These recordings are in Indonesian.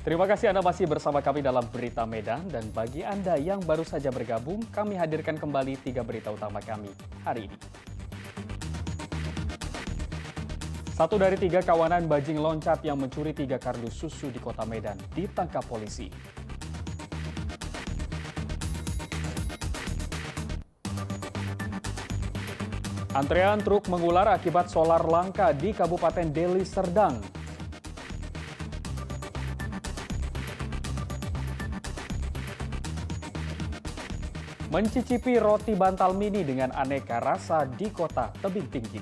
Terima kasih Anda masih bersama kami dalam Berita Medan, dan bagi Anda yang baru saja bergabung, kami hadirkan kembali 3 berita utama kami hari ini. 1 dari 3 kawanan bajing loncat yang mencuri 3 kardus susu di kota Medan ditangkap polisi. Antrean truk mengular akibat solar langka di Kabupaten Deli Serdang. Mencicipi roti bantal mini dengan aneka rasa di kota tebing tinggi.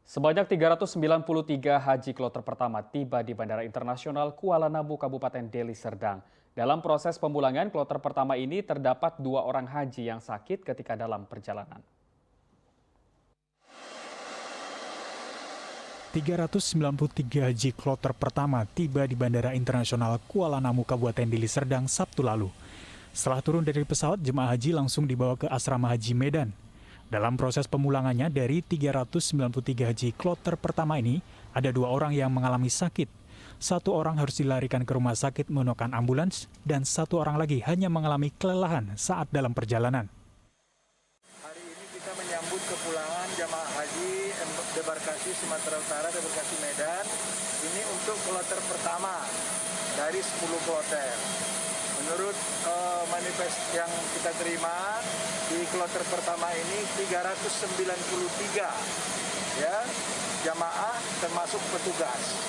Sebanyak 393 haji kloter pertama tiba di Bandara Internasional Kuala Namu, Kabupaten Deli Serdang. Dalam proses pemulangan kloter pertama ini terdapat 2 orang haji yang sakit ketika dalam perjalanan. 393 haji kloter pertama tiba di Bandara Internasional Kuala Namu, Kabupaten Deli Serdang, Sabtu lalu. Setelah turun dari pesawat, jemaah haji langsung dibawa ke Asrama Haji Medan. Dalam proses pemulangannya dari 393 haji kloter pertama ini, ada 2 orang yang mengalami sakit. 1 orang harus dilarikan ke rumah sakit menggunakan ambulans, dan 1 orang lagi hanya mengalami kelelahan saat dalam perjalanan. Hari ini kita menyambut kepulangan jamaah haji debarkasi Sumatera Utara, debarkasi Medan. Ini untuk kloter pertama dari 10 kloter. Menurut manifest yang kita terima, di kloter pertama ini 393 ya, jamaah termasuk petugas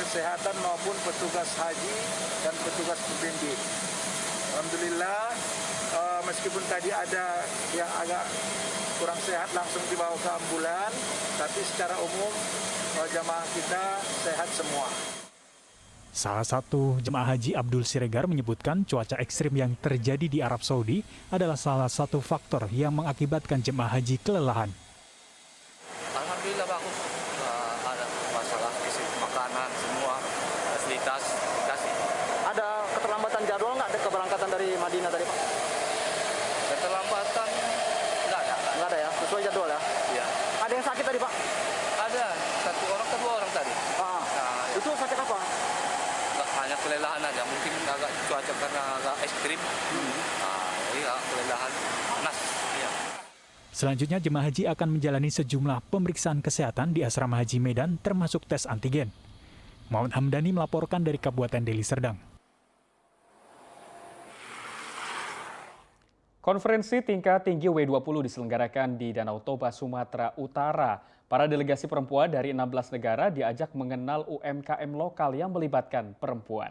kesehatan maupun petugas haji dan petugas pembimbing. Alhamdulillah, meskipun tadi ada yang agak kurang sehat langsung dibawa ke ambulan, tapi secara umum jamaah kita sehat semua. Salah satu jemaah haji Abdul Siregar menyebutkan cuaca ekstrim yang terjadi di Arab Saudi adalah salah satu faktor yang mengakibatkan jemaah haji kelelahan. Alhamdulillah bagus, ada masalah isi makanan semua, fasilitas dikasih. Ada keterlambatan jadwal nggak ada keberangkatan dari Madinah tadi, Pak? Keterlambatan nggak ada. Nggak ada ya, sesuai jadwal ya? Iya. Ada yang sakit tadi, Pak? Ada 1 orang ke 2 orang tadi. Ah, Nah, itu sakit apa? hanya kelelahan aja, mungkin agak cuaca karena agak ekstrim. Iya, kelelahan panas. Iya. Selanjutnya, jemaah haji akan menjalani sejumlah pemeriksaan kesehatan di Asrama Haji Medan, termasuk tes antigen. Muhammad Hamdani melaporkan dari Kabupaten Deli Serdang. Konferensi tingkat tinggi W20 diselenggarakan di Danau Toba, Sumatera Utara. Para delegasi perempuan dari 16 negara diajak mengenal UMKM lokal yang melibatkan perempuan.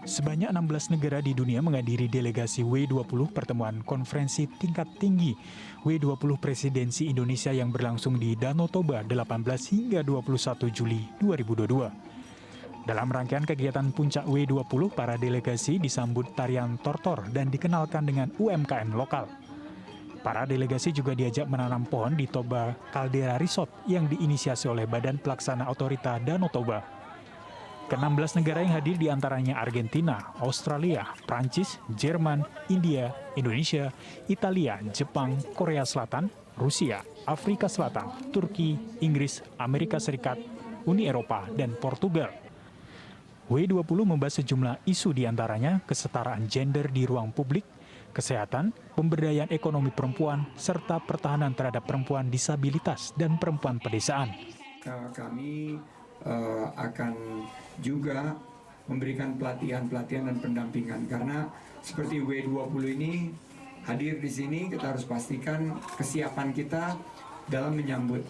Sebanyak 16 negara di dunia menghadiri delegasi W20 pertemuan konferensi tingkat tinggi W20 Presidensi Indonesia yang berlangsung di Danau Toba 18 hingga 21 Juli 2022. Dalam rangkaian kegiatan puncak W20, para delegasi disambut tarian tortor dan dikenalkan dengan UMKM lokal. Para delegasi juga diajak menanam pohon di Toba Caldera Resort yang diinisiasi oleh Badan Pelaksana Otorita Danau Toba. Ke-16 negara yang hadir diantaranya Argentina, Australia, Prancis, Jerman, India, Indonesia, Italia, Jepang, Korea Selatan, Rusia, Afrika Selatan, Turki, Inggris, Amerika Serikat, Uni Eropa, dan Portugal. W20 membahas sejumlah isu diantaranya kesetaraan gender di ruang publik, kesehatan, pemberdayaan ekonomi perempuan, serta pertahanan terhadap perempuan disabilitas dan perempuan pedesaan. Kami akan juga memberikan pelatihan dan pendampingan karena seperti W20 ini hadir di sini, kita harus pastikan kesiapan kita dalam menyambut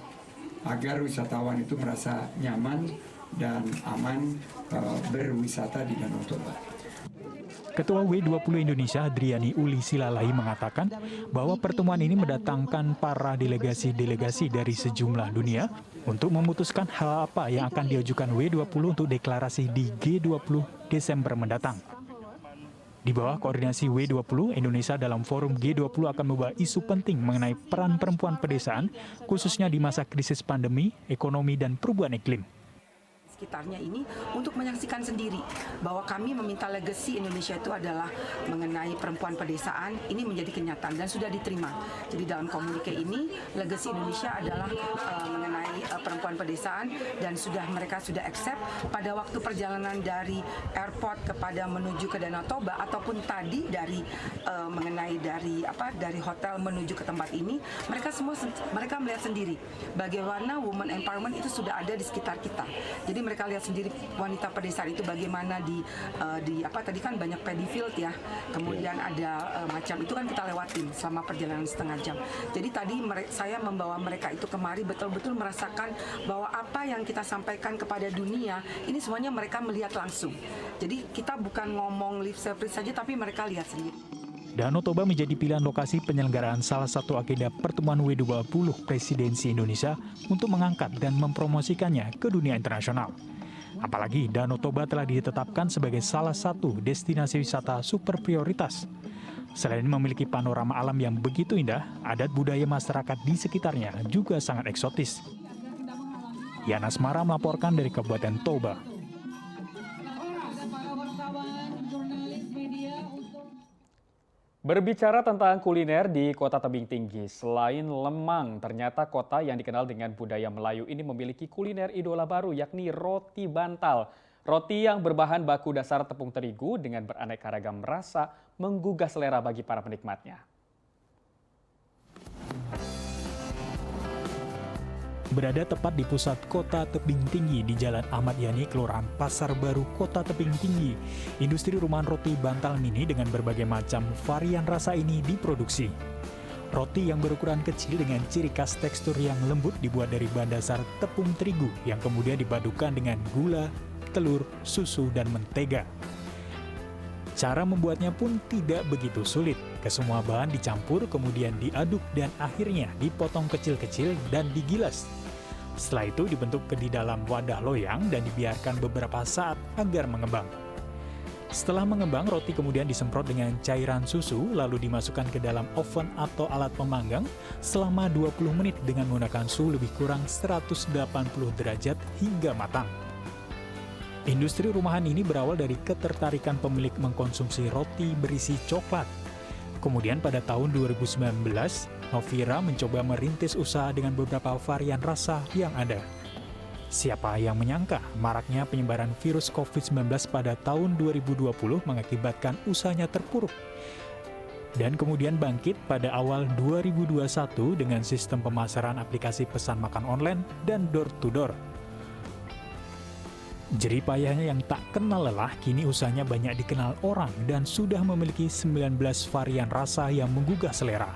agar wisatawan itu merasa nyaman dan aman berwisata di Danau Toba. Ketua W20 Indonesia Hadriani Uli Silalahi mengatakan bahwa pertemuan ini mendatangkan para delegasi-delegasi dari sejumlah dunia untuk memutuskan hal apa yang akan diajukan W20 untuk deklarasi di G20 Desember mendatang. Di bawah koordinasi W20, Indonesia dalam forum G20 akan membawa isu penting mengenai peran perempuan pedesaan, khususnya di masa krisis pandemi, ekonomi, dan perubahan iklim. Sekitarnya ini untuk menyaksikan sendiri bahwa kami meminta legacy Indonesia itu adalah mengenai perempuan pedesaan, ini menjadi kenyataan dan sudah diterima. Jadi dalam komunike ini legacy Indonesia adalah mengenai perempuan pedesaan dan mereka sudah accept pada waktu perjalanan dari airport kepada menuju ke Danau Toba ataupun tadi dari mengenai dari hotel menuju ke tempat ini, mereka melihat sendiri bagaimana women empowerment itu sudah ada di sekitar kita. Jadi mereka lihat sendiri wanita pedesaan itu bagaimana tadi kan banyak pedifield ya, kemudian ada macam itu kan kita lewatin selama perjalanan setengah jam. Jadi tadi saya membawa mereka itu kemari betul-betul merasakan bahwa apa yang kita sampaikan kepada dunia ini semuanya mereka melihat langsung. Jadi kita bukan ngomong lip service saja, tapi mereka lihat sendiri. Danau Toba menjadi pilihan lokasi penyelenggaraan salah satu agenda pertemuan W20 Presidensi Indonesia untuk mengangkat dan mempromosikannya ke dunia internasional. Apalagi Danau Toba telah ditetapkan sebagai salah satu destinasi wisata super prioritas. Selain memiliki panorama alam yang begitu indah, adat budaya masyarakat di sekitarnya juga sangat eksotis. Yana Asmara melaporkan dari Kabupaten Toba. Berbicara tentang kuliner di Kota Tebing Tinggi, selain lemang, ternyata kota yang dikenal dengan budaya Melayu ini memiliki kuliner idola baru, yakni roti bantal. Roti yang berbahan baku dasar tepung terigu dengan beraneka ragam rasa menggugah selera bagi para penikmatnya. Berada tepat di pusat Kota Tebing Tinggi di Jalan Ahmad Yani, Kelurahan Pasar Baru, Kota Tebing Tinggi, industri rumahan roti bantal mini dengan berbagai macam varian rasa ini diproduksi. Roti yang berukuran kecil dengan ciri khas tekstur yang lembut dibuat dari bahan dasar tepung terigu yang kemudian dipadukan dengan gula, telur, susu, dan mentega. Cara membuatnya pun tidak begitu sulit. Kesemua bahan dicampur, kemudian diaduk, dan akhirnya dipotong kecil-kecil dan digilas. Setelah itu dibentuk di dalam wadah loyang dan dibiarkan beberapa saat agar mengembang. Setelah mengembang, roti kemudian disemprot dengan cairan susu, lalu dimasukkan ke dalam oven atau alat pemanggang selama 20 menit dengan menggunakan suhu lebih kurang 180 derajat hingga matang. Industri rumahan ini berawal dari ketertarikan pemilik mengkonsumsi roti berisi coklat. Kemudian pada tahun 2019, Novira mencoba merintis usaha dengan beberapa varian rasa yang ada. Siapa yang menyangka maraknya penyebaran virus COVID-19 pada tahun 2020 mengakibatkan usahanya terpuruk. Dan kemudian bangkit pada awal 2021 dengan sistem pemasaran aplikasi pesan makan online dan door-to-door. Jerih payahnya yang tak kenal lelah, kini usahanya banyak dikenal orang dan sudah memiliki 19 varian rasa yang menggugah selera.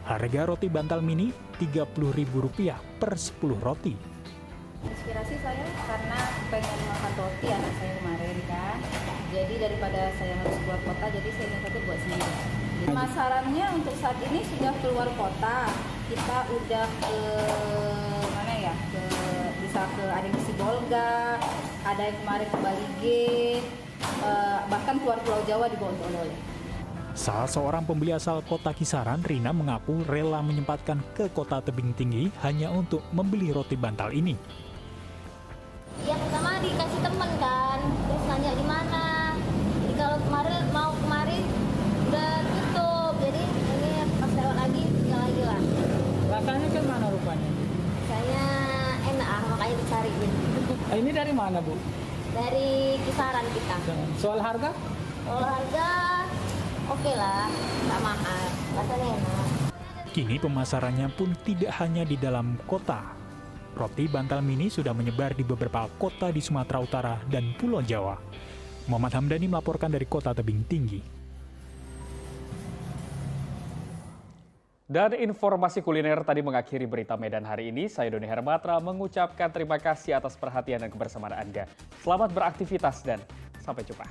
Harga roti bantal mini Rp30.000 per 10 roti. Inspirasi saya karena pengen makan roti anak saya kemarin kan. Jadi daripada saya harus keluar kota, jadi saya minta buat sendiri. Pemasarannya untuk saat ini sudah keluar kota. Kita udah ke mana ya? Bisa ke ada yang di Sibolga, ada yang kemarin ke Balige, bahkan keluar Pulau Jawa dibawa oleh-oleh. Salah seorang pembeli asal kota Kisaran, Rina, mengaku rela menyempatkan ke Kota Tebing Tinggi hanya untuk membeli roti bantal ini. Ya pertama dikasih teman kan, terus nanya di mana. Jadi kalau kemarin mau kemarin udah tutup, jadi ini pas lewat lagi tinggal lagi lah. Rasanya kan mana rupanya? Rasanya enak, makanya dicariin. Ini dari mana, Bu? Dari Kisaran kita. Soal harga? Kalau harga oke lah, nggak mahal, rasanya enak. Kini pemasarannya pun tidak hanya di dalam kota. Roti bantal mini sudah menyebar di beberapa kota di Sumatera Utara dan Pulau Jawa. Muhammad Hamdani melaporkan dari Kota Tebing Tinggi. Dan informasi kuliner tadi mengakhiri berita Medan hari ini. Saya Doni Hermatra mengucapkan terima kasih atas perhatian dan kebersamaan Anda. Selamat beraktivitas dan sampai jumpa.